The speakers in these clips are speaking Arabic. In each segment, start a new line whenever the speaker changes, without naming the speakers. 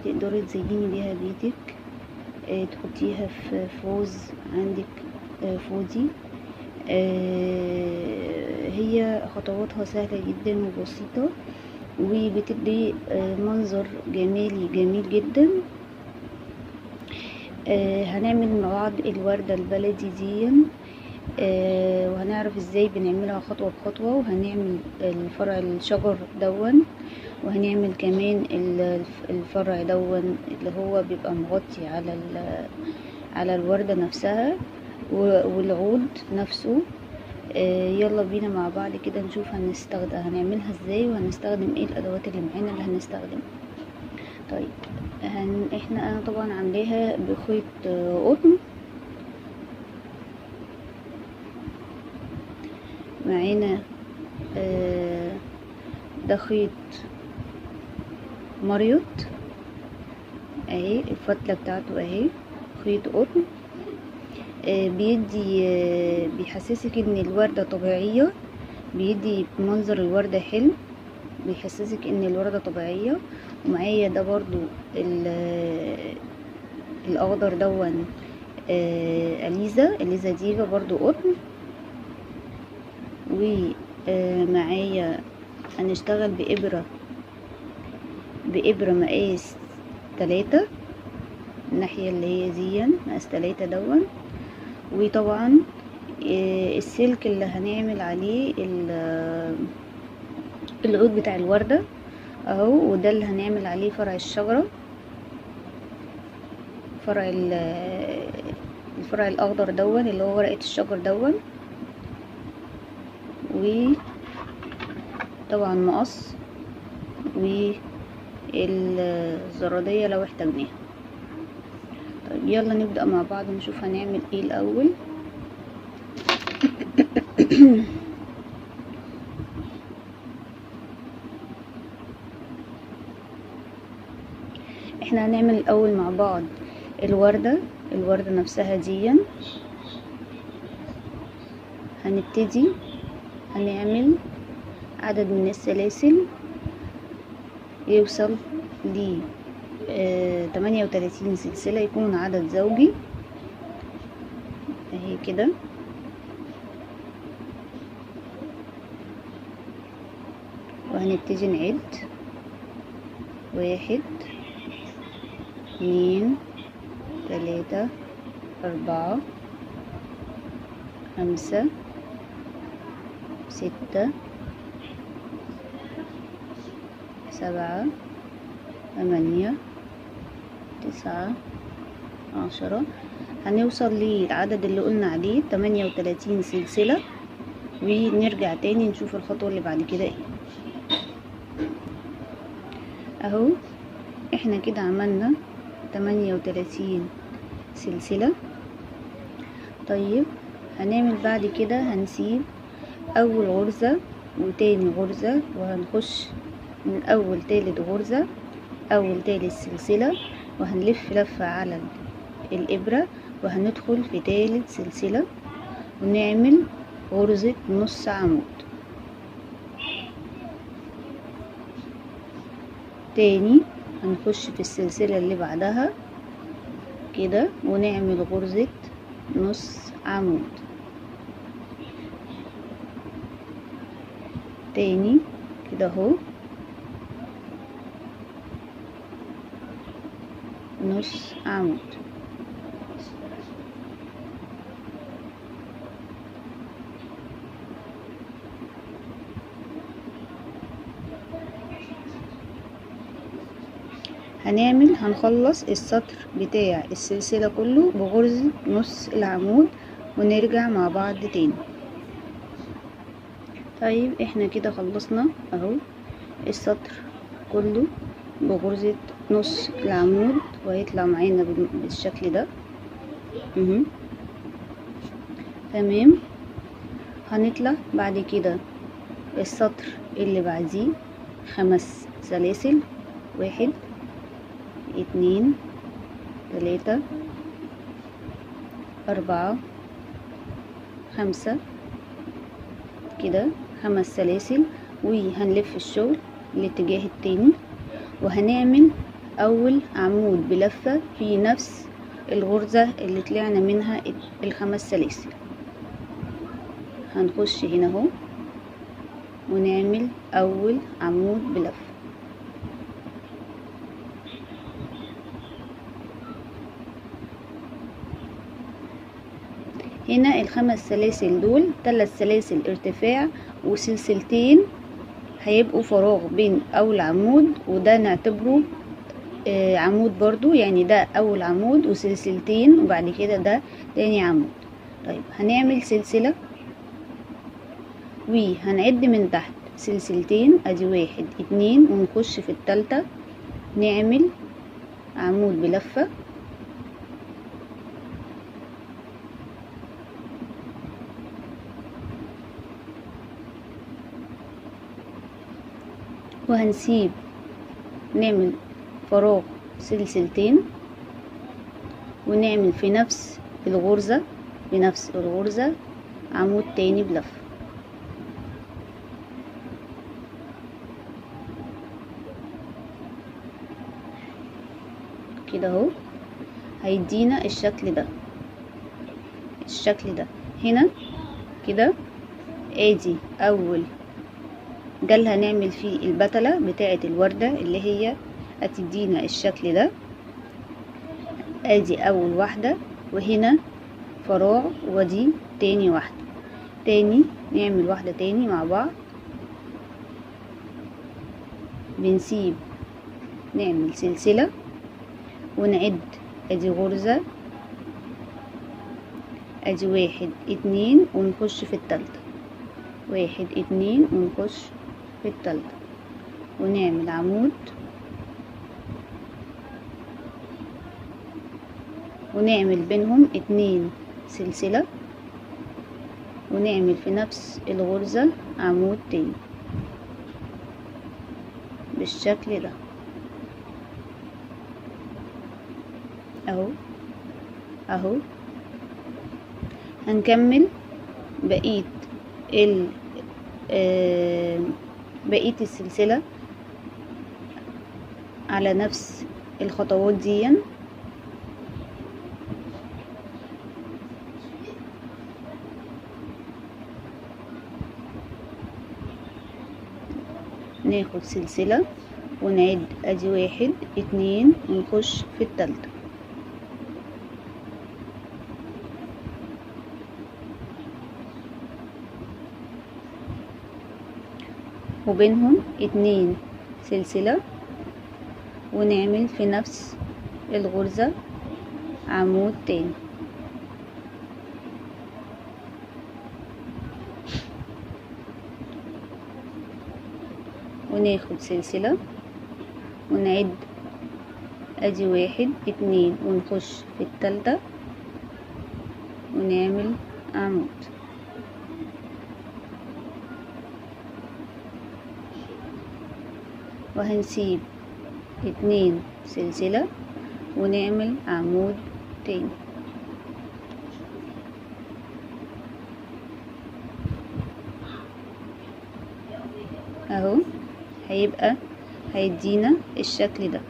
تقدري تزيني بيها بيتك، تحطيها في فوز عندك، فوزي. هي خطواتها سهلة جدا وبسيطة، وبتدي منظر جمالي جميل جدا. هنعمل مع بعض الوردة البلدي دي، وهنعرف ازاي بنعملها خطوة بخطوة، وهنعمل الفرع الشجر دون، وهنعمل كمان الفرع دون اللي هو بيبقى مغطي على الوردة نفسها والعود نفسه. يلا بينا مع بعض كده نشوف هنعملها ازاي، وهنستخدم ايه الادوات اللي معانا اللي هنستخدمها. طيب انا طبعا عاملاها بخيط قطن. معانا ده خيط مريوط اهي، الفتلة بتاعته اهي، خيط قطن. بيحسسك ان الوردة طبيعية، بيدي منظر الوردة حلو، بيحسسك ان الوردة طبيعية. ومعايا ده برضو الاخضر دون اليزا ديفا برضو قطن. ومعايا هنشتغل بإبرة مقاس 3، الناحية اللي هي دي مقاس 3 دون. وطبعا السلك اللي هنعمل عليه العود بتاع الوردة اهو، وده اللي هنعمل عليه فرع الشجرة، الفرع الاخضر دون اللي هو ورقة الشجر دون. وطبعا مقص والزرادية لو احتاجناها. طيب يلا نبدأ مع بعض نشوف هنعمل ايه الاول. احنا هنعمل الاول مع بعض الوردة نفسها دي. هنبتدي هنعمل عدد من السلاسل يوصل ل 38 سلسلة، يكون عدد زوجي اهي كده. وهنبتدي نعد 1 2 3 4 5 6 7 8 9 10. هنوصل للعدد اللي قلنا عليه 38 سلسلة، ونرجع تاني نشوف الخطوة اللي بعد كده ايه. اهو احنا كده عملنا 38 سلسلة. طيب هنعمل بعد كده، هنسيب اول غرزة وتاني غرزة، وهنخش من اول تالت غرزة، اول تالت سلسلة، وهنلف لفة على الابرة، وهندخل في تالت سلسلة ونعمل غرزة نص عمود. تاني هنخش في السلسلة اللي بعدها كده ونعمل غرزة نص عمود. تاني كده اهو نص عمود. هنخلص السطر بتاع السلسلة كله بغرزة نص العمود، ونرجع مع بعض تاني. طيب احنا كده خلصنا اهو السطر كله بغرزة نص العمود، وهيطلع معانا بالشكل ده. تمام. هنطلع بعد كده السطر اللي بعديه 5 سلاسل، 1 2 3 4 5 كده، 5 سلاسل، وهنلف الشغل الاتجاه التاني، وهنعمل اول عمود بلفة في نفس الغرزة اللي طلعنا منها الخمس سلاسل. هنخش هنا اهو ونعمل اول عمود بلفة. هنا الخمس سلاسل دول 3 سلاسل ارتفاع وسلسلتين هيبقوا فراغ بين اول عمود، وده نعتبره عمود برضو، يعني ده اول عمود وسلسلتين وبعد كده ده تاني عمود. طيب هنعمل سلسلة وهنعد من تحت سلسلتين، ادي 1 2 ونخش في التالتة نعمل عمود بلفة وهنسيب نعمل فراغ سلسلتين ونعمل في نفس الغرزة عمود تاني بلفة كده اهو. هيدينا الشكل ده هنا كده. ادي اول ده اللي هنعمل فيه البتلة بتاعة الوردة اللي هي هتدينا الشكل ده. ادي اول واحدة وهنا فراغ، ودي تاني واحدة. تاني نعمل واحدة تاني مع بعض، بنسيب نعمل سلسلة ونعد. ادي غرزة، ادي 1 2 ونخش في التالتة، 1 2 ونخش في التالتة ونعمل عمود ونعمل بينهم 2 سلسلة ونعمل في نفس الغرزة عمود تاني بالشكل ده اهو. هنكمل بقية السلسلة على نفس الخطوات دي. ناخد سلسلة ونعد، ادي 1 2 ونخش في التالتة وبينهم 2 سلسلة ونعمل في نفس الغرزة عمود تاني وناخد سلسلة ونعد، ادي 1 2 ونخش في التالتة ونعمل عمود وهنسيب 2 سلسلة ونعمل عمود تاني اهو. هيدينا الشكل ده.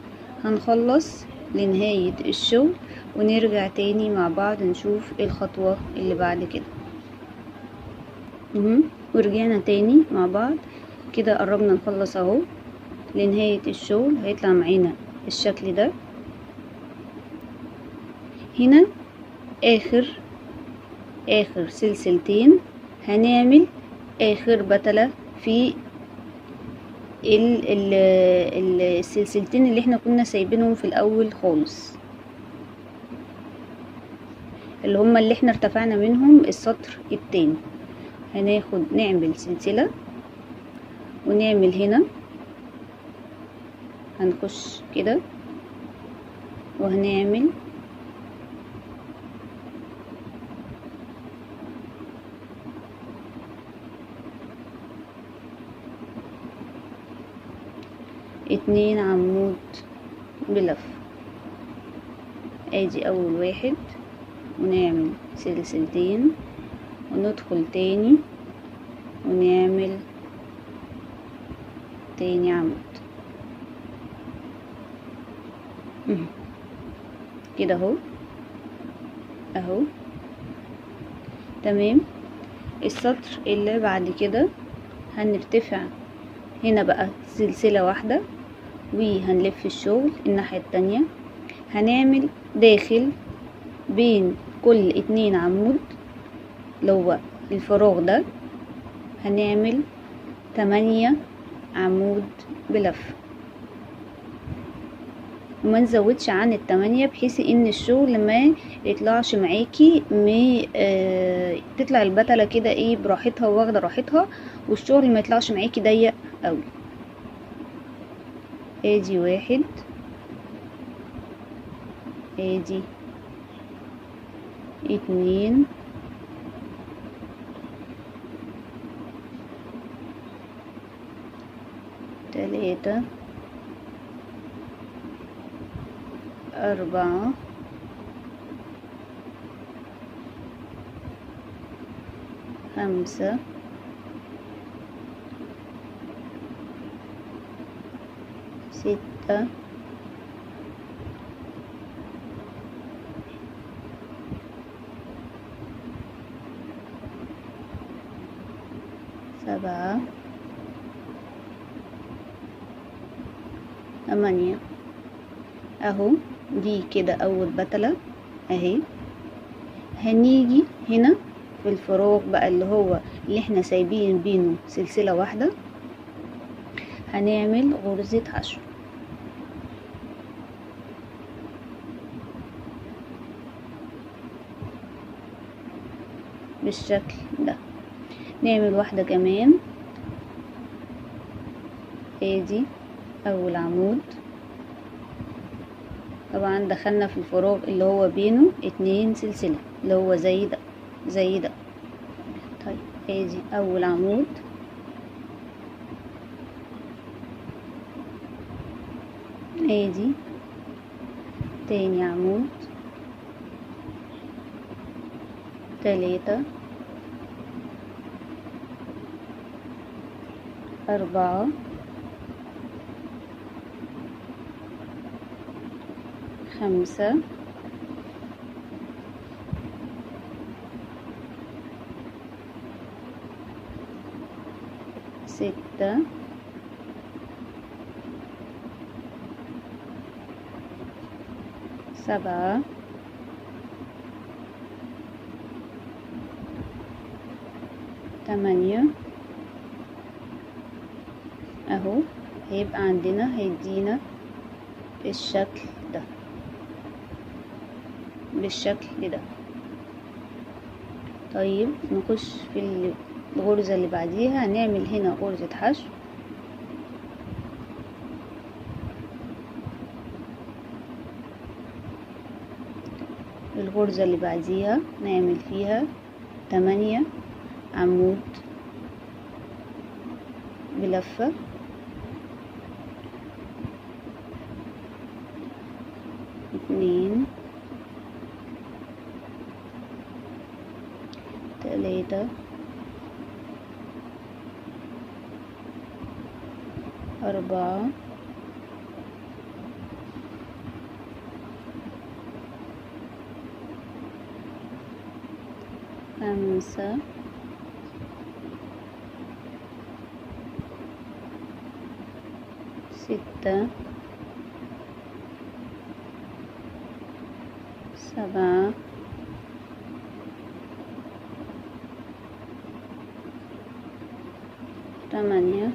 هنخلص لنهاية الشغل ونرجع تاني مع بعض نشوف الخطوة اللي بعد كده. ورجعنا تاني مع بعض كده، قربنا نخلص اهو لنهاية الشغل. هيطلع معانا الشكل ده. هنا اخر سلسلتين هنعمل اخر بتلة في السلسلتين اللي احنا كنا سايبينهم في الاول خالص، اللي هما اللي احنا ارتفعنا منهم السطر التاني. نعمل سلسلة ونعمل هنا، هنخش كده وهنعمل اتنين عمود بلف. ادي اول واحد ونعمل سلسلتين وندخل تاني ونعمل تاني عمود كده اهو اهو تمام. السطر اللي بعد كده هنرتفع هنا بقى سلسلة واحدة وهنلف الشغل الناحية التانية. هنعمل داخل بين كل 2 عمود اللي هو الفراغ ده هنعمل 8 عمود بلف، وما نزودش عن ال8 بحيث ان الشغل ما يطلعش معاكي تطلع البتلة كده ايه براحتها واخده راحتها، والشغل ما يطلعش معاكي ضيق قوي. ادي 1 ادي 2 3 4 5 6 7 8 اهو. دي كده اول بتلة اهي. هنيجي هنا في الفراغ بقى اللي هو اللي احنا سايبين بينه سلسلة واحدة هنعمل غرزة حشو بالشكل ده. نعمل واحدة كمان. ادي اول عمود، طبعا دخلنا في الفراغ اللي هو بينه 2 سلسلة اللي هو زي ده زي ده. طيب ادي اول عمود، ادي تاني عمود، 3 4 5 6 7 8 اهو. هيبقى عندنا هيدينا الشكل ده بالشكل ده. طيب نخش في الغرزة اللي بعديها. هنعمل هنا غرزة حشو الغرزة اللي بعديها نعمل فيها 8 عمود بلفة، 2 3 4 5 6 7 8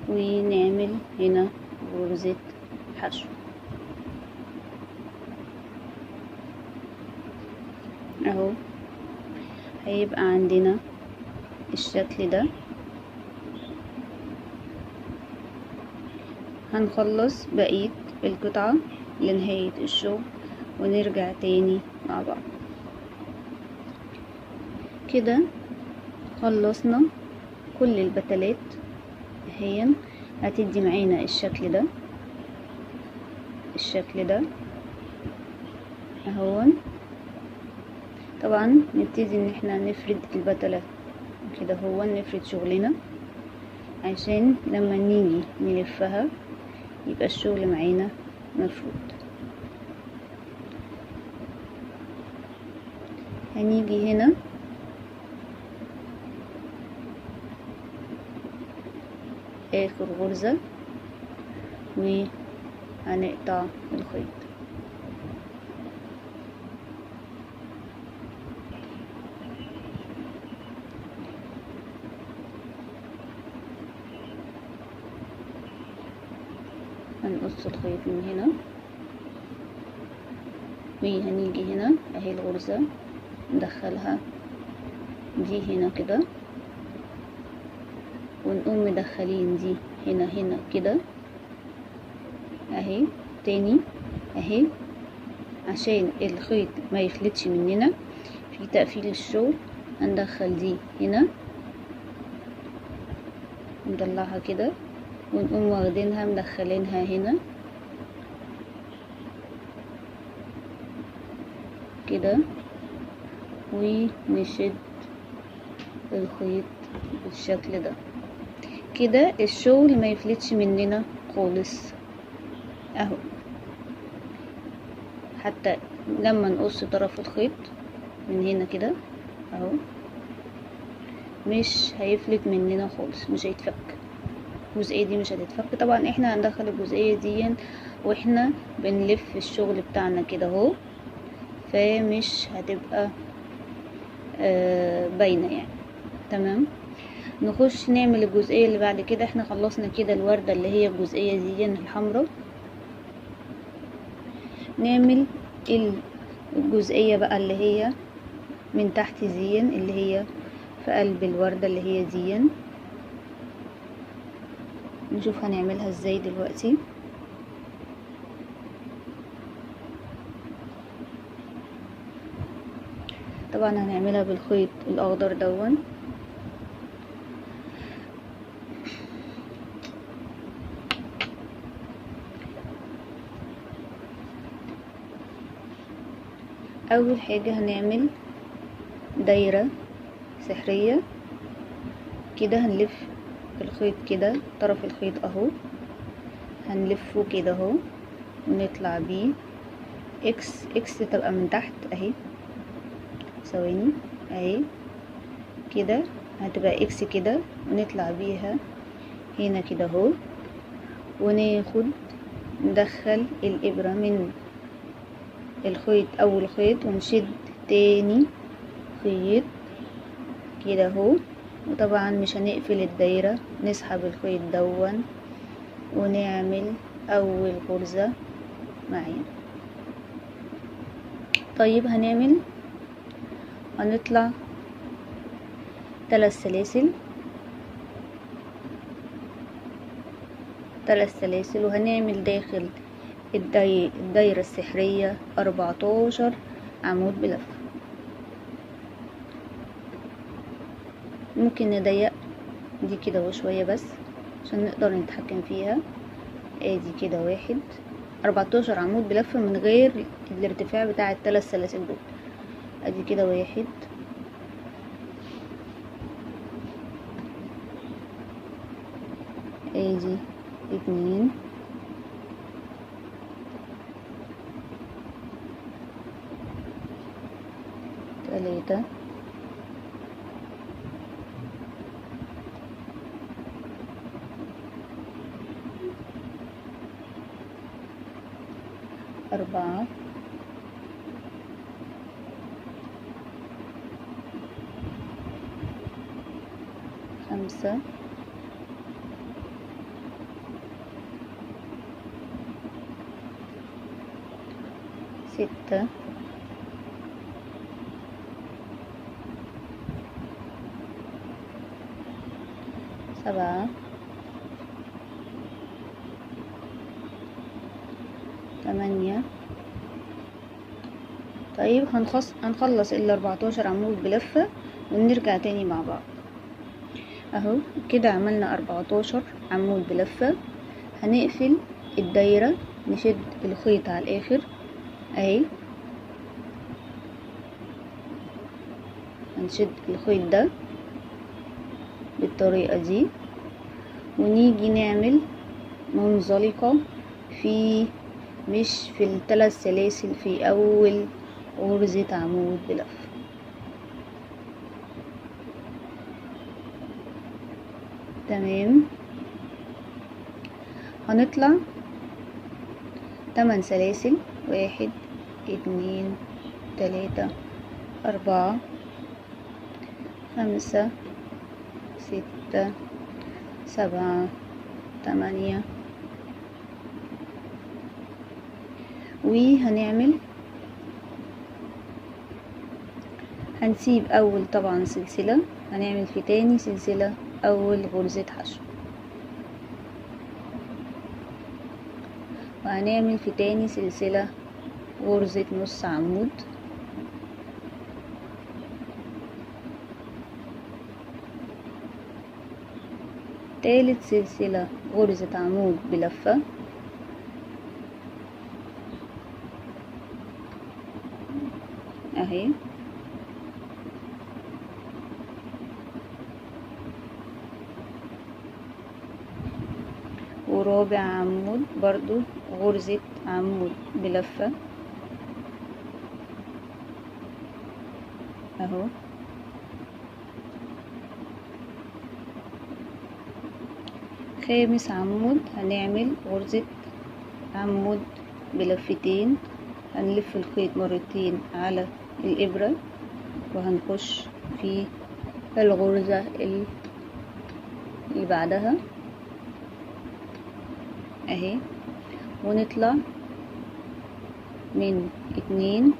ونعمل هنا غرزة حشو اهو. هيبقى عندنا الشكل ده. هنخلص بقية القطعة لنهاية الشغل ونرجع تاني مع بعض. كده خلصنا كل البتلات اهي. هتدي معانا الشكل ده اهون. طبعا نبتدي ان احنا نفرد البتلة كده، هو نفرد شغلنا عشان لما نيجي نلفها يبقى الشغل معانا مفروض. هنيجي هنا اخر غرزة وهنقطع الخيط. هنقص الخيط من هنا وهنيجي هنا اهي الغرزة ندخلها دي هنا كده، ونقوم مدخلين دي هنا كده اهي تاني اهي، عشان الخيط ما يفلتش مننا في تقفيل الشغل. هندخل دي هنا نطلعها كده، ونقوم واخدينها مدخلينها هنا كده، ونشد الخيط بالشكل ده كده، الشغل ما يفلتش مننا خالص اهو. حتى لما نقص طرف الخيط من هنا كده اهو مش هيفلت مننا خالص، مش هيتفك. الجزئية دي مش هتتفك. طبعا احنا هندخل الجزئية دي واحنا بنلف الشغل بتاعنا كده اهو، فمش هتبقى باينة يعني. تمام، نخش نعمل الجزئية اللي بعد كده. احنا خلصنا كده الوردة اللي هي الجزئية دي الحمراء. نعمل الجزئية بقى اللي هي من تحت زين، اللي هي في قلب الوردة اللي هي زين. نشوف هنعملها ازاي دلوقتي. طبعا هنعملها بالخيط الاخضر دون. اول حاجة هنعمل دايرة سحرية كده، هنلف الخيط كده، طرف الخيط اهو هنلفه كده اهو، ونطلع بيه اكس تبقى من تحت اهي، ثواني اهي كده هتبقى اكس كده، ونطلع بيها هنا كده اهو، وناخد ندخل الابرة من الخيط اول خيط، ونشد تاني خيط كده اهو. وطبعا مش هنقفل الدايرة، نسحب الخيط دون ونعمل اول غرزة معانا. طيب هنطلع 3 سلاسل، 3 سلاسل، وهنعمل داخل الدايرة السحرية 14 عمود بلف. ممكن نضيق دي كده وشوية بس عشان نقدر نتحكم فيها. ادي كده 14 عمود بلف من غير الارتفاع بتاع ال3 سلاسل دول. ادي كده 1، ادي 2، 3، 4، 5، 6، 7، 8. طيب هنخلص ال14 عمود بلفة ونرجع تاني مع بعض اهو كده. عملنا 14 عمود بلفة. هنقفل الدايرة، نشد الخيط على الاخر اهي، هنشد الخيط ده بالطريقة دي، ونيجي نعمل منزلقة مش في ال3 سلاسل، في اول غرزة عمود بلف. تمام. هنطلع 8 سلاسل، 1 2 3 4 5 6 7 8. هنسيب اول طبعا سلسلة، هنعمل في تاني سلسلة اول غرزة حشو، وهنعمل في تاني سلسلة غرزة نص عمود، تالت سلسلة غرزة عمود بلفة، اهي، ورابع عمود برضو غرزة عمود بلفة اهو، خامس عمود هنعمل غرزة عمود بلفتين، هنلف الخيط مرتين على الإبرة وهنخش في الغرزة اللي بعدها اهي، ونطلع من 2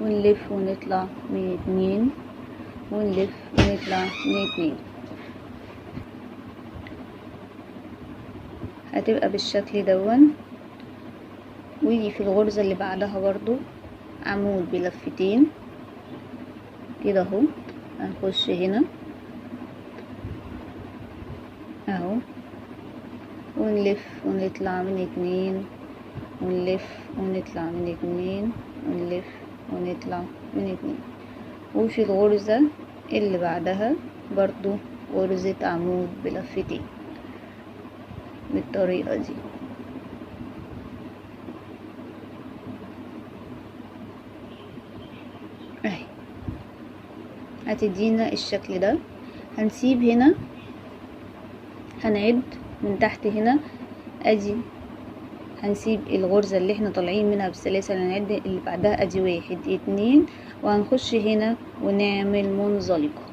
ونلف ونطلع من 2 ونلف ونطلع من 2. هتبقى بالشكل دون. ويجي في الغرزة اللي بعدها برضو عمود بلفتين كده اهو، هنخش هنا اهو، ونلف ونطلع من 2 ونلف ونطلع من 2 ونلف ونطلع من 2. وفي الغرزة اللي بعدها برضو غرزة عمود بلفتين بالطريقة دي اهي، هتدينا الشكل ده. هنسيب هنا، هنعد من تحت هنا، ادي هنسيب الغرزة اللي احنا طالعين منها بالسلاسل، هنعد اللي بعدها ادي 1 2، وهنخش هنا ونعمل منزلقة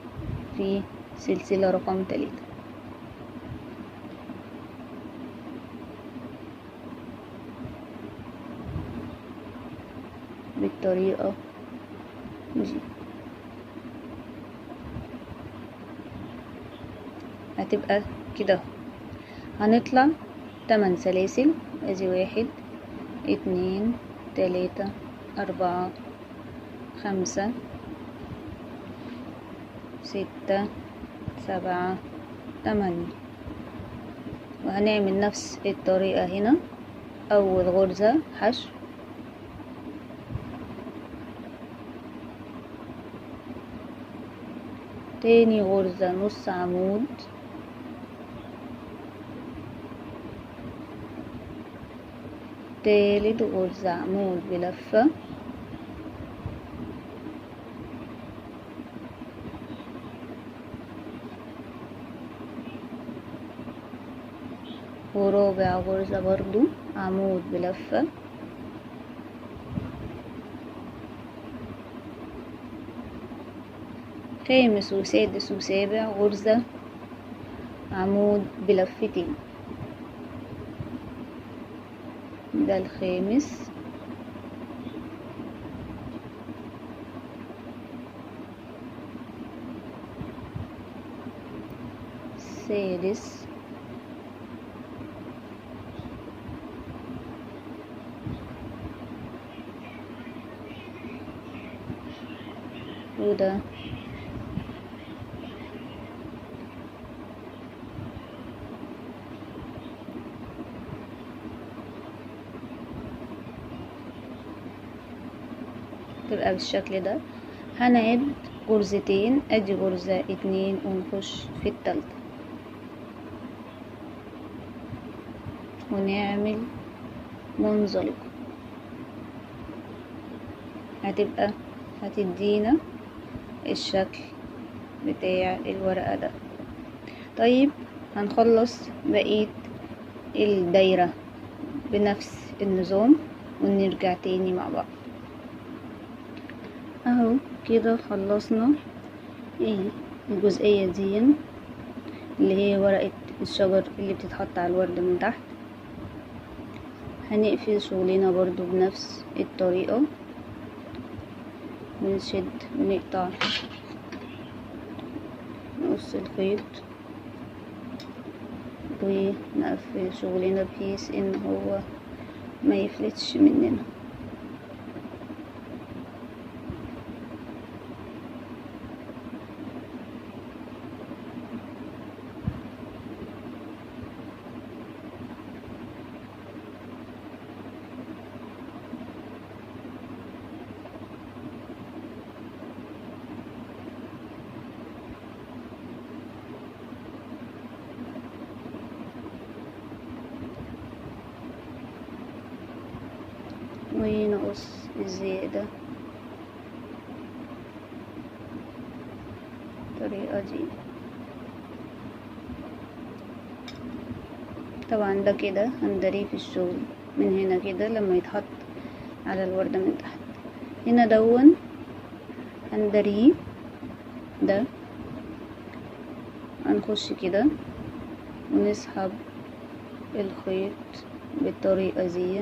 في سلسلة رقم 3 بالطريقة دي. هتبقى كده. هنطلع 8 سلاسل، ادي 1 2 3 4 5 6 7 8. وهنعمل نفس الطريقة هنا، اول غرزة حشو، تاني غرزة نص عمود، تالت غرزة عمود بلفة، ورابع غرزة برضو عمود بلفة، خامس وسادس وسابع غرزة عمود بلفتين، ده الخامس، السادس، وده تبقى بالشكل ده. هنعد غرزتين، ادي غرزة 2 ونخش في التالتة ونعمل منزلقة، هتدينا الشكل بتاع الورقة ده. طيب هنخلص بقية الدايرة بنفس النظام ونرجع تاني مع بعض. اهو كده خلصنا الجزئية دي اللي هي ورقة الشجر اللي بتتحط على الورد من تحت. هنقفل شغلنا برضو بنفس الطريقة، ونشد ونقطع نقص الخيط ونقفل شغلنا بحيث ان هو ما يفلتش مننا. ونقص الزيادة بالطريقة دي. طبعا ده كده هندريه في الشغل من هنا كده لما يتحط على الوردة من تحت. هنا دون هندريه ده، هنخش كده ونسحب الخيط بالطريقة دي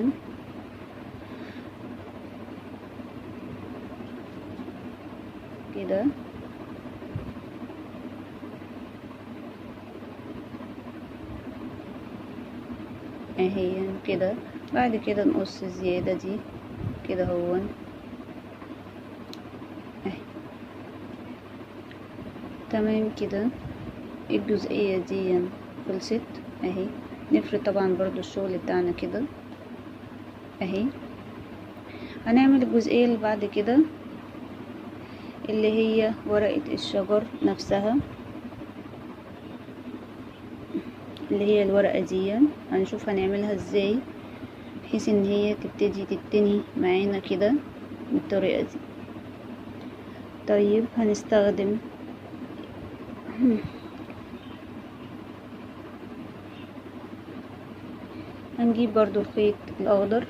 كده. اهي كده. بعد كده نقص الزيادة دي كده هون اهي. تمام كده الجزئية دي خلصت اهي. نفرد طبعا برضو الشغل بتاعنا كده اهي. هنعمل الجزئية اللي بعد كده اللي هي ورقة الشجر نفسها، اللي هي الورقة دي. هنشوف هنعملها ازاي بحيث ان هي تبتدي تتني معانا كده بالطريقة دي. طيب هنستخدم هنجيب برضو الخيط الاخضر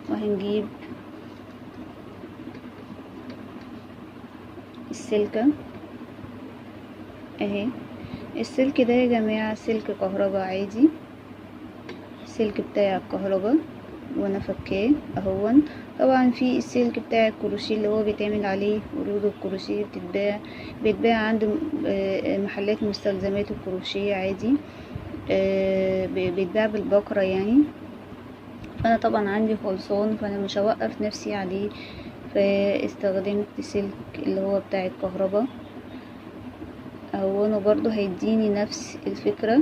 وهنجيب السلكة اهي. السلك ده يا جماعة سلك كهرباء عادي، السلك بتاع الكهرباء وانا فكاه اهون. طبعا في السلك بتاع الكروشيه اللي هو بيتعمل عليه ورود الكروشيه، بيتباع عند محلات مستلزمات الكروشيه عادي، بيتباع بالبكرة يعني. فانا طبعا عندي خلصان فانا مش هوقف نفسي عليه، فاستخدمت سلك اللي هو بتاع الكهرباء اهونه. برضو هيديني نفس الفكرة،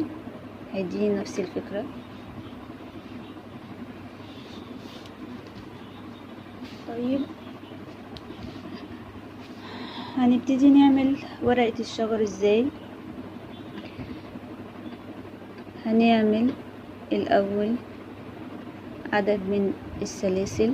طيب هنبتدي نعمل ورقة الشجر ازاي. هنعمل الاول عدد من السلاسل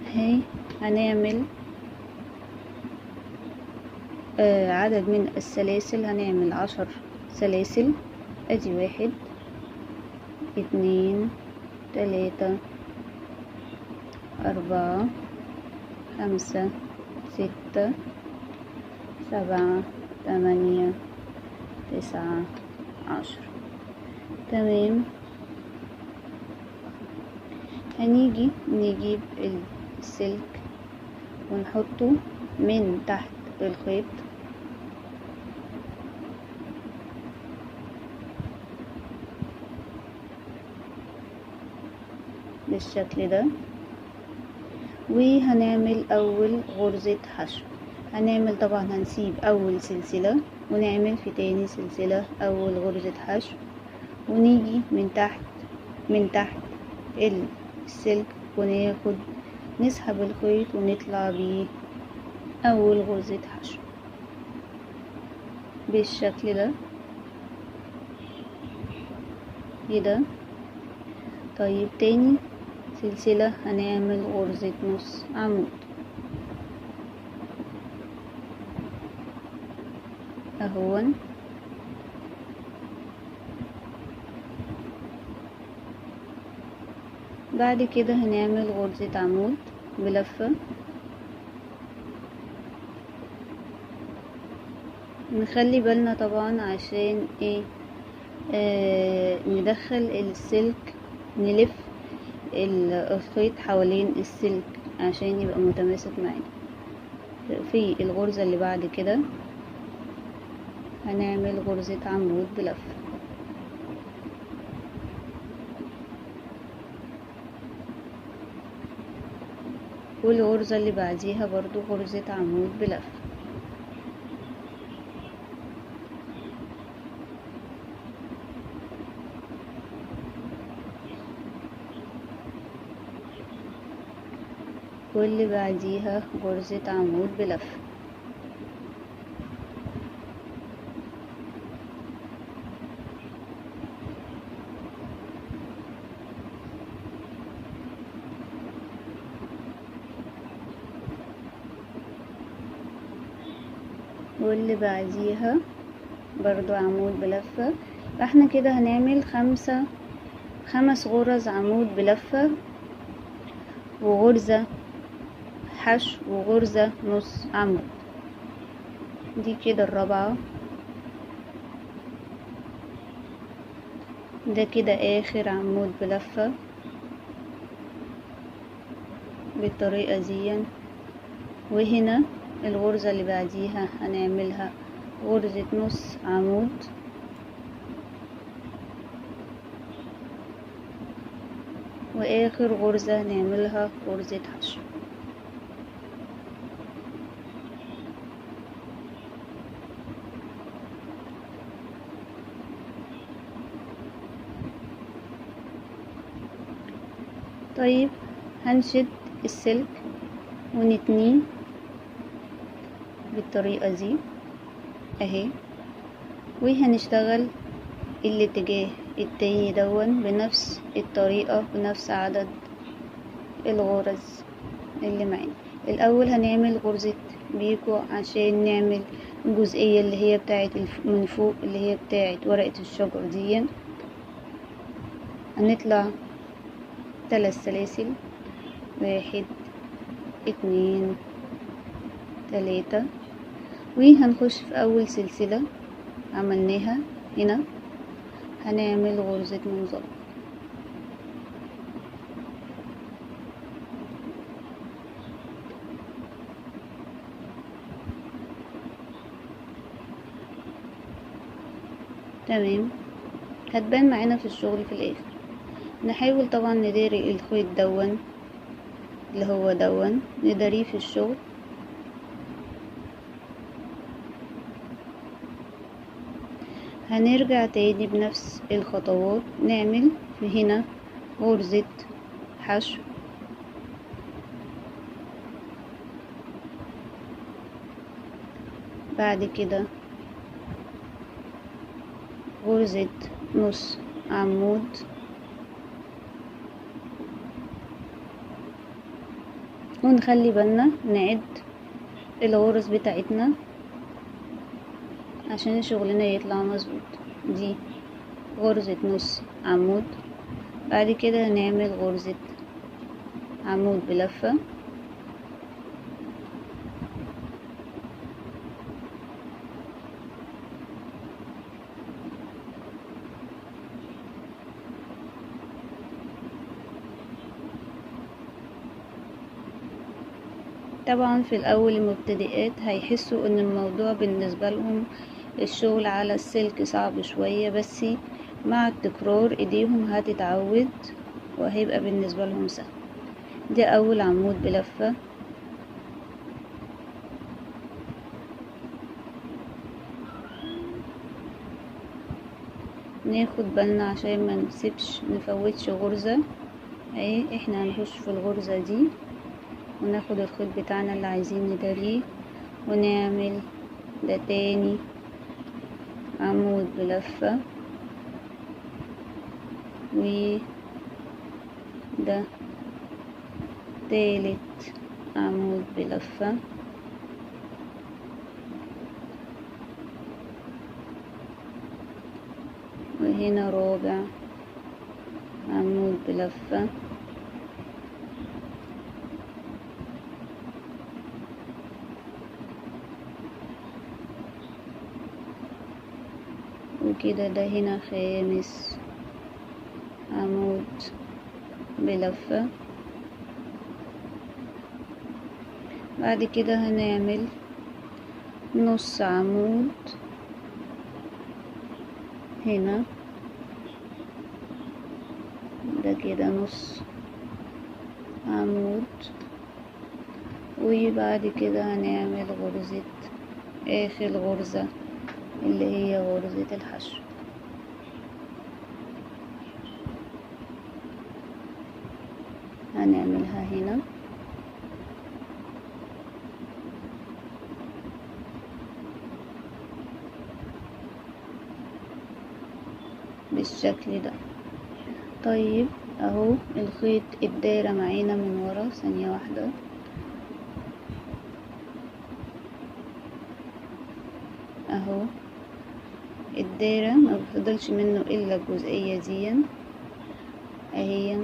اهي. هنعمل عدد من السلاسل، هنعمل 10 سلاسل. ادي 1 2 3 4 5 6 7 8 9 10. تمام. هنيجي نجيب السلك ونحطه من تحت الخيط بالشكل ده، وهنعمل اول غرزة حشو. هنعمل طبعا هنسيب اول سلسلة ونعمل في تاني سلسلة اول غرزة حشو، ونيجي من تحت السلك وناخد نسحب الخيط ونطلع بيه اول غرزة حشو بالشكل ده كده. طيب تاني سلسلة هنعمل غرزة نص عمود اهون، بعد كده هنعمل غرزة عمود بلفة، نخلي بالنا طبعا عشان ايه ندخل السلك، نلف الخيط حوالين السلك عشان يبقى متماسك معانا. في الغرزة اللي بعد كده هنعمل غرزة عمود بلفة، والغرزة اللي بعديها برضو غرزة عمود بلفة. واللي بعديها غرزة عمود بلفة. واللي بعديها برضو عمود بلفة. فاحنا كده هنعمل خمس غرز عمود بلفة وغرزة حشو وغرزة نص عمود. دي كده الرابعة، ده كده اخر عمود بلفة بالطريقة دي. وهنا الغرزة اللي بعديها هنعملها غرزة نص عمود واخر غرزة هنعملها غرزة حشو. طيب هنشد السلك ونتنيه بالطريقة دي اهي، وهنشتغل الاتجاه التاني بنفس الطريقة بنفس عدد الغرز اللي معانا. الاول هنعمل غرزة بيكو عشان نعمل الجزئية اللي هي بتاعت من فوق اللي هي بتاعت ورقة الشجر دي. هنطلع 3 سلاسل، 1 2 3، وهنخش في اول سلسلة عملناها هنا هنعمل غرزة منزلقة. تمام، هتبان معانا في الشغل في الاخر. نحاول طبعا نداري الخيط اللي هو نداريه في الشغل. هنرجع تاني بنفس الخطوات، نعمل في هنا غرزة حشو بعد كده غرزة نص عمود ونخلي بالنا نعد الغرز بتاعتنا عشان شغلنا يطلع مظبوط. دي غرزة نص عمود، بعد كده هنعمل غرزة عمود بلفة، طبعا في الاول المبتدئات هيحسوا ان الموضوع بالنسبة لهم الشغل على السلك صعب شوية، بس مع التكرار ايديهم هتتعود وهيبقى بالنسبة لهم سهل. دي اول عمود بلفة، ناخد بالنا عشان ما نفوتش غرزة اهي احنا هنخش في الغرزة دي وناخد الخيط بتاعنا اللي عايزين نداريه ونعمل ده تاني عمود بلفة، وده تالت عمود بلفة، وهنا رابع عمود بلفة، وكده ده هنا خامس عمود بلفة. بعد كده هنعمل نص عمود هنا، ده كده نص عمود، وبعد كده هنعمل غرزة اخر غرزة اللي هي غرزة الحشو. هنعملها هنا بالشكل ده. طيب اهو الخيط الدايرة معانا من ورا، ثانية واحدة اهو الدايرة ما بفضلش منه الا الجزئية دي اهي.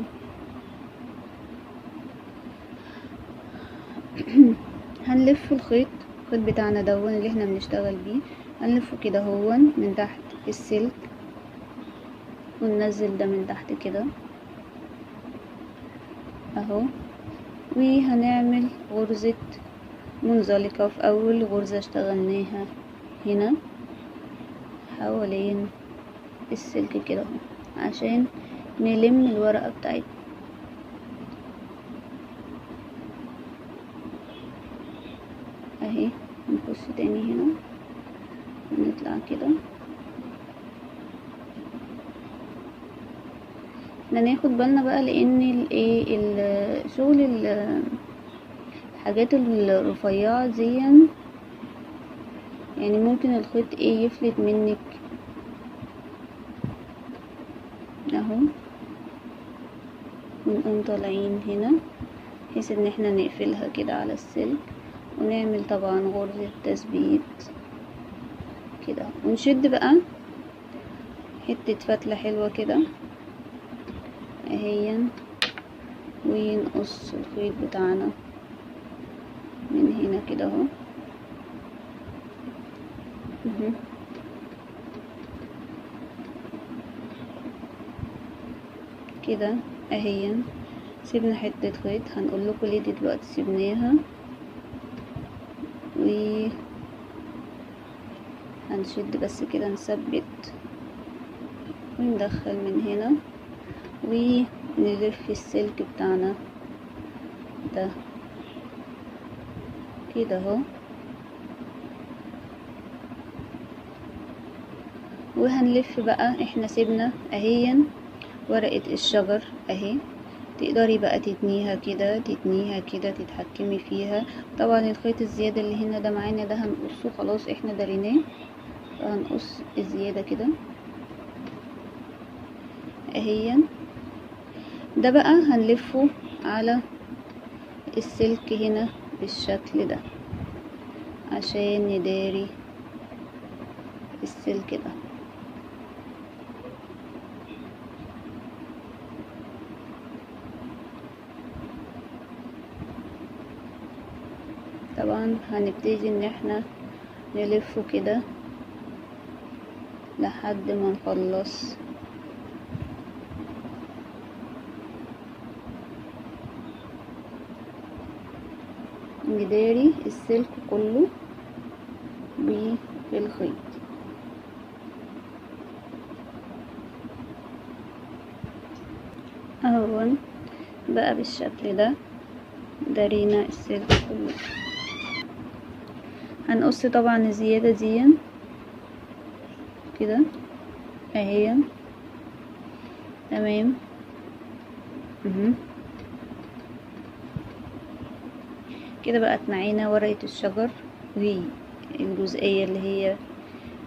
هنلف الخيط بتاعنا دون اللي احنا بنشتغل بيه، هنلفه كده هو من تحت السلك وننزل ده من تحت كده اهو، وهنعمل غرزة منزلقة في اول غرزة اشتغلناها هنا حوالين السلك كده اهو عشان نلم الورقة بتاعتنا اهي. نخش تاني هنا ونطلع كده، احنا ناخد بالنا بقى لان شغل الحاجات الرفيعة دي يعني ممكن الخيط يفلت منك اهو. ونقوم طالعين هنا بحيث ان احنا نقفلها كده على السلك، ونعمل طبعا غرزة تثبيت كده، ونشد بقى حتة فتلة حلوة كده اهي، ونقص الخيط بتاعنا من هنا كده اهو كده اهي. سيبنا حتة خيط، هنقول لكم ليه دلوقتي سيبناها، هنشد بس كده نثبت وندخل من هنا ونلف السلك بتاعنا ده كده اهو، وهنلف بقى. احنا سيبنا اهي ورقة الشجر اهي، تقدري بقى تتنيها كده تتنيها كده تتحكمي فيها. طبعا الخيط الزيادة اللي هنا ده معانا ده هنقصه خلاص، احنا داريناه، فهنقص الزيادة كده اهي. ده بقى هنلفه على السلك هنا بالشكل ده عشان نداري السلك ده. طبعا هنبتدي ان احنا نلفه كده لحد ما نخلص نداري السلك كله بالخيط اهو بقى بالشكل ده، دارينا السلك كله. هنقص طبعا الزيادة دي كده اهي تمام. مهم. كده بقت معانا ورقة الشجر والجزئية اللي هي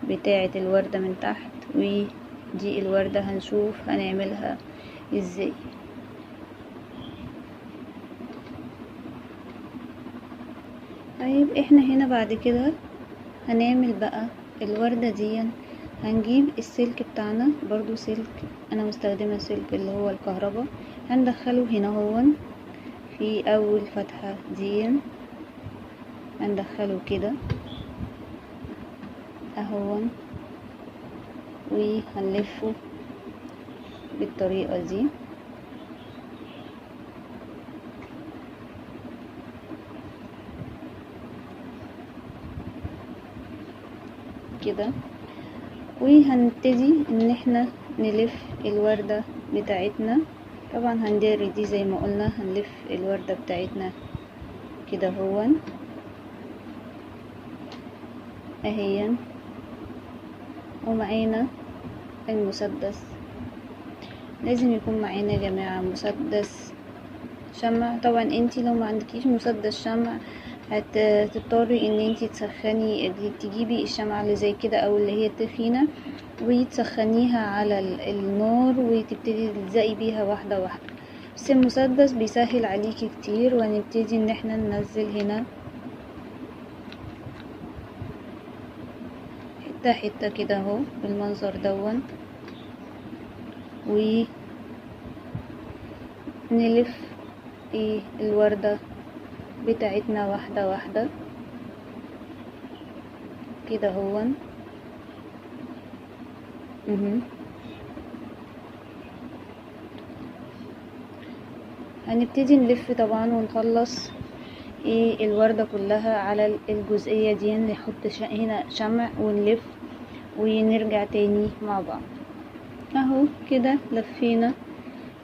بتاعة الوردة من تحت، ودي الوردة هنشوف هنعملها ازاي. طيب احنا هنا بعد كده هنعمل بقى الوردة دي. هنجيب السلك بتاعنا، برضو سلك انا مستخدمة سلك اللي هو الكهرباء، هندخله هنا هون في اول فتحة دي، هندخله كده اهون وهنلفه بالطريقة دي كده، وهنبتدي ان احنا نلف الوردة بتاعتنا. طبعا هنداري دي زي ما قلنا، هنلف الوردة بتاعتنا كده هون اهيا. ومعانا المسدس، لازم يكون معانا يا جماعة مسدس شمع. طبعا انتي لو ما عندكيش مسدس شمع هتضطري ان انتي تجيبي الشمعة اللي زي كده او اللي هي التخينة وتسخنيها على النار وتبتدي تلزقي بيها واحدة واحدة. بس المسدس بيسهل عليكي كتير. وهنبتدي ان احنا ننزل هنا حتة حتة كده اهو بالمنظر دون، ونلف الوردة بتاعتنا واحدة واحدة كده هون. هنبتدي نلف طبعا ونخلص الوردة كلها على الجزئية دي. نحط هنا شمع ونلف ونرجع تاني مع بعض اهو كده لفينا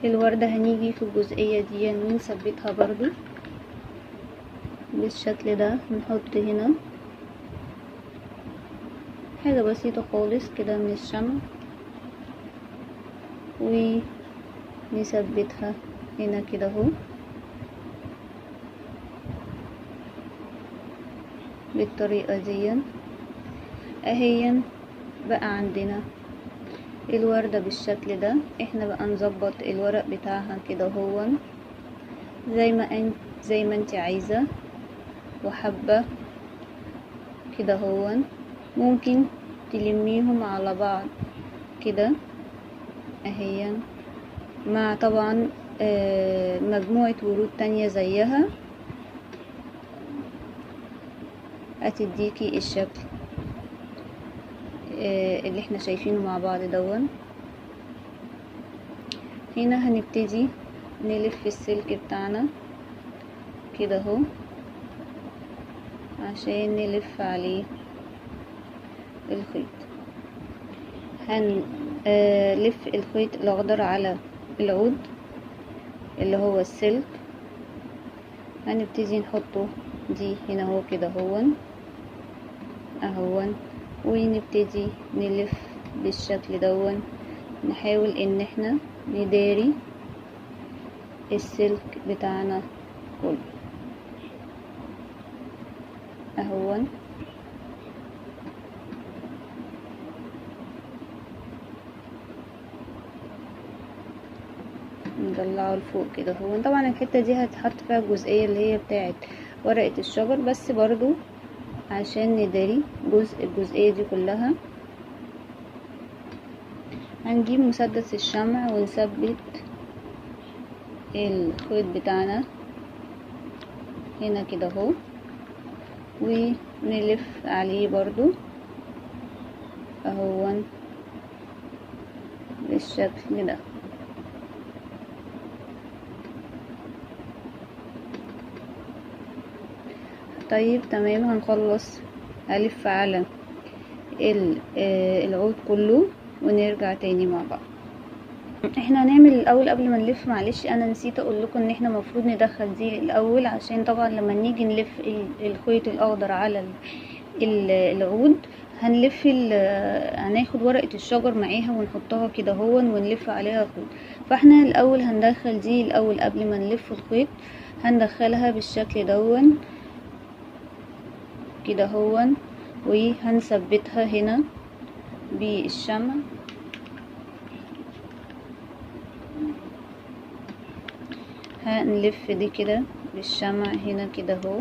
الوردة. هنيجي في الجزئية دي ونثبتها برضو بالشكل ده. نحط هنا حاجة بسيطة خالص كده من الشمع ونثبتها هنا كده اهو بالطريقة دي اهيا. بقى عندنا الوردة بالشكل ده. احنا بقى نظبط الورق بتاعها كده هو زي ما انت عايزة وحبة كده هو. ممكن تلميهم على بعض كده اهيا مع طبعا مجموعة ورود تانية زيها هتديكي الشكل اللي احنا شايفينه مع بعض دون. هنا هنبتدي نلف السلك بتاعنا كده اهو عشان نلف عليه الخيط. هنلف الخيط الاخضر على العود اللي هو السلك، هنبتدي نحطه دي هنا اهو كده اهون ونبتدي نلف بالشكل دون. نحاول ان احنا نداري السلك بتاعنا كله اهون. نطلعه لفوق كده اهون. طبعا الحته دي هتحط فيها الجزئيه اللي هي بتاعه ورقه الشجر، بس برضو عشان نداري الجزئيه دي كلها هنجيب مسدس الشمع ونثبت الخيط بتاعنا هنا كده اهو ونلف عليه برضو اهون بالشكل ده. طيب تمام، هنخلص هلف على العود كله ونرجع تاني مع بعض. احنا هنعمل الاول قبل ما نلف، معلش انا نسيت اقول لكم ان احنا مفروض ندخل دي الاول، عشان طبعا لما نيجي نلف الخيط الاخضر على العود هنلف هناخد ورقة الشجر معاها ونحطها كده هون ونلف عليها خيط. فاحنا الاول هندخل دي الاول قبل ما نلف الخيط، هندخلها بالشكل دون كده هون، وهنثبتها هنا بالشمع. هنلف دي كده بالشمع هنا كده اهو.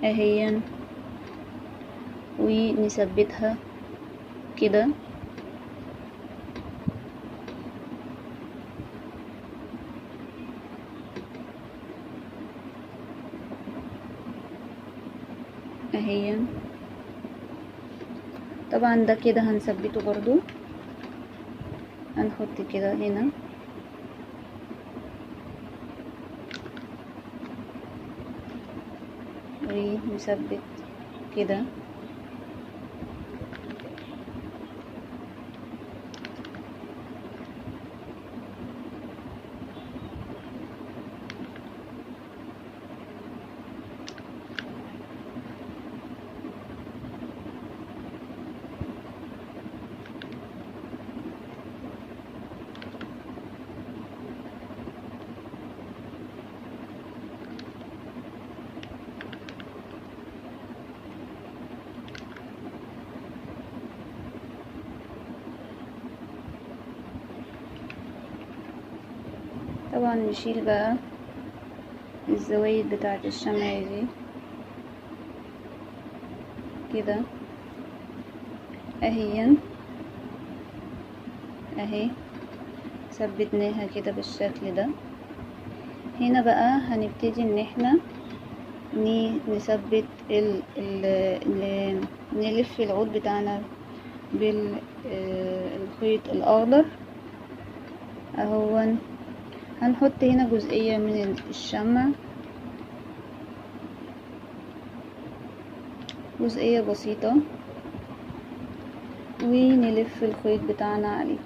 اهي ونثبتها كده اهي. طبعا ده كده هنثبته برضو، هنحط كده هنا ونثبت كده. طبعا نشيل بقى الزوايد بتاعة الشمع دي كده اهي اهي، ثبتناها كده بالشكل ده. هنا بقى هنبتدي ان احنا نثبت نلف العود بتاعنا بالخيط الاخضر اهو. هنحط هنا جزئية من الشمع، جزئية بسيطة، ونلف الخيط بتاعنا عليه.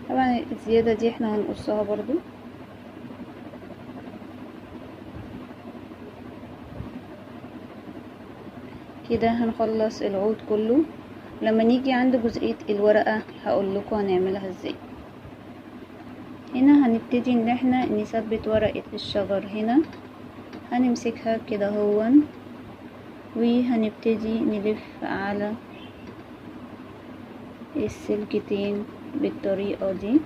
طبعا الزيادة دي احنا هنقصها برضو كده. هنخلص العود كله، لما نيجي عند جزئية الورقة هقول لكم هنعملها ازاي. هنا هنبتدي ان احنا نثبت ورقة الشجر هنا، هنمسكها كده هون، وهنبتدي نلف على السلكتين بالطريقة دي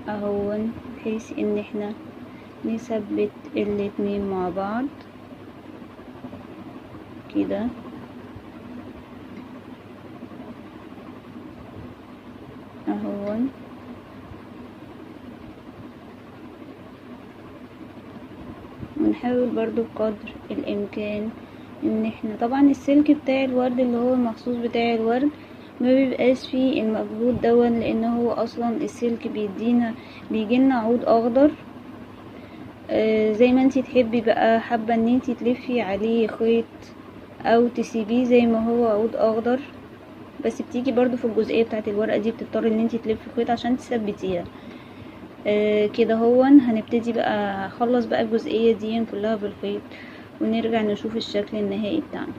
اهون، بحيث ان احنا نثبت الاتنين مع بعض كده اهون. ونحاول برضو بقدر الامكان ان احنا طبعا السلك بتاع الورد اللي هو المخصوص بتاع الورد ما بيبقاش فيه المجهود دون، لان هو اصلا السلك بيجيلنا عود اخضر. زي ما انتي تحبي بقى، حابة ان انتي تلفي عليه خيط او تسيبيه زي ما هو عود اخضر، بس بتيجي برضو في الجزئية بتاعت الورقة دي بتضطر ان انتي تلفي خيط عشان تثبتيها كده هون. هنبتدي بقى هخلص بقى الجزئية دي كلها بالخيط، ونرجع نشوف الشكل النهائي بتاعنا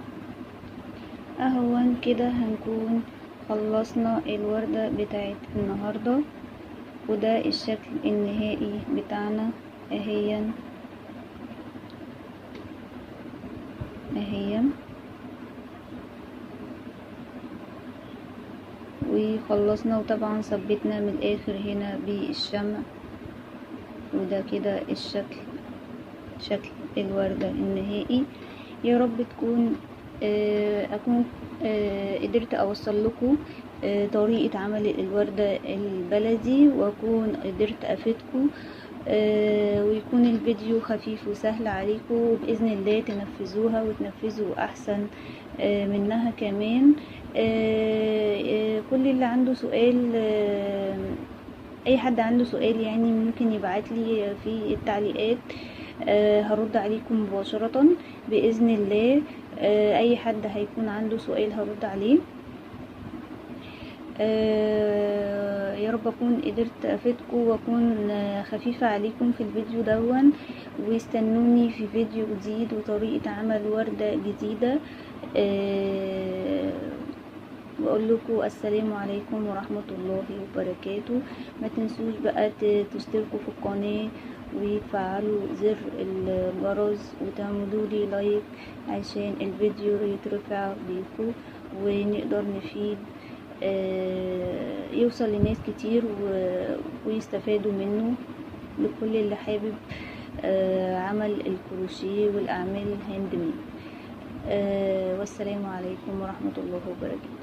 اهون كده. هنكون خلصنا الوردة بتاعت النهاردة، وده الشكل النهائي بتاعنا اهيا اهيا. وخلصنا، وطبعا ثبتنا من الاخر هنا بالشمع، وده كده شكل الوردة النهائي. يا رب تكون اكون قدرت اوصل لكم طريقة عمل الوردة البلدي، واكون قدرت افيدكم، ويكون الفيديو خفيف وسهل عليكم، وبإذن الله تنفذوها وتنفذوا احسن منها كمان. كل اللي عنده سؤال، اي حد عنده سؤال يعني ممكن يبعتلي في التعليقات، هرد عليكم مباشرة بإذن الله. اي حد هيكون عنده سؤال هرد عليه. يا رب اكون قدرت افيدكم واكون خفيفة عليكم في الفيديو دون، واستنوني في فيديو جديد وطريقة عمل وردة جديدة. بقول لكم السلام عليكم ورحمة الله وبركاته. ما تنسوش بقى تشتركوا في القناة وتفعلوا زر الجرس وتعملوا لي لايك عشان الفيديو يترفع بيكم ونقدر نفيد، يوصل لناس كتير ويستفادوا منه، لكل اللي حابب عمل الكروشيه والاعمال الهاند ميد. والسلام عليكم ورحمة الله وبركاته.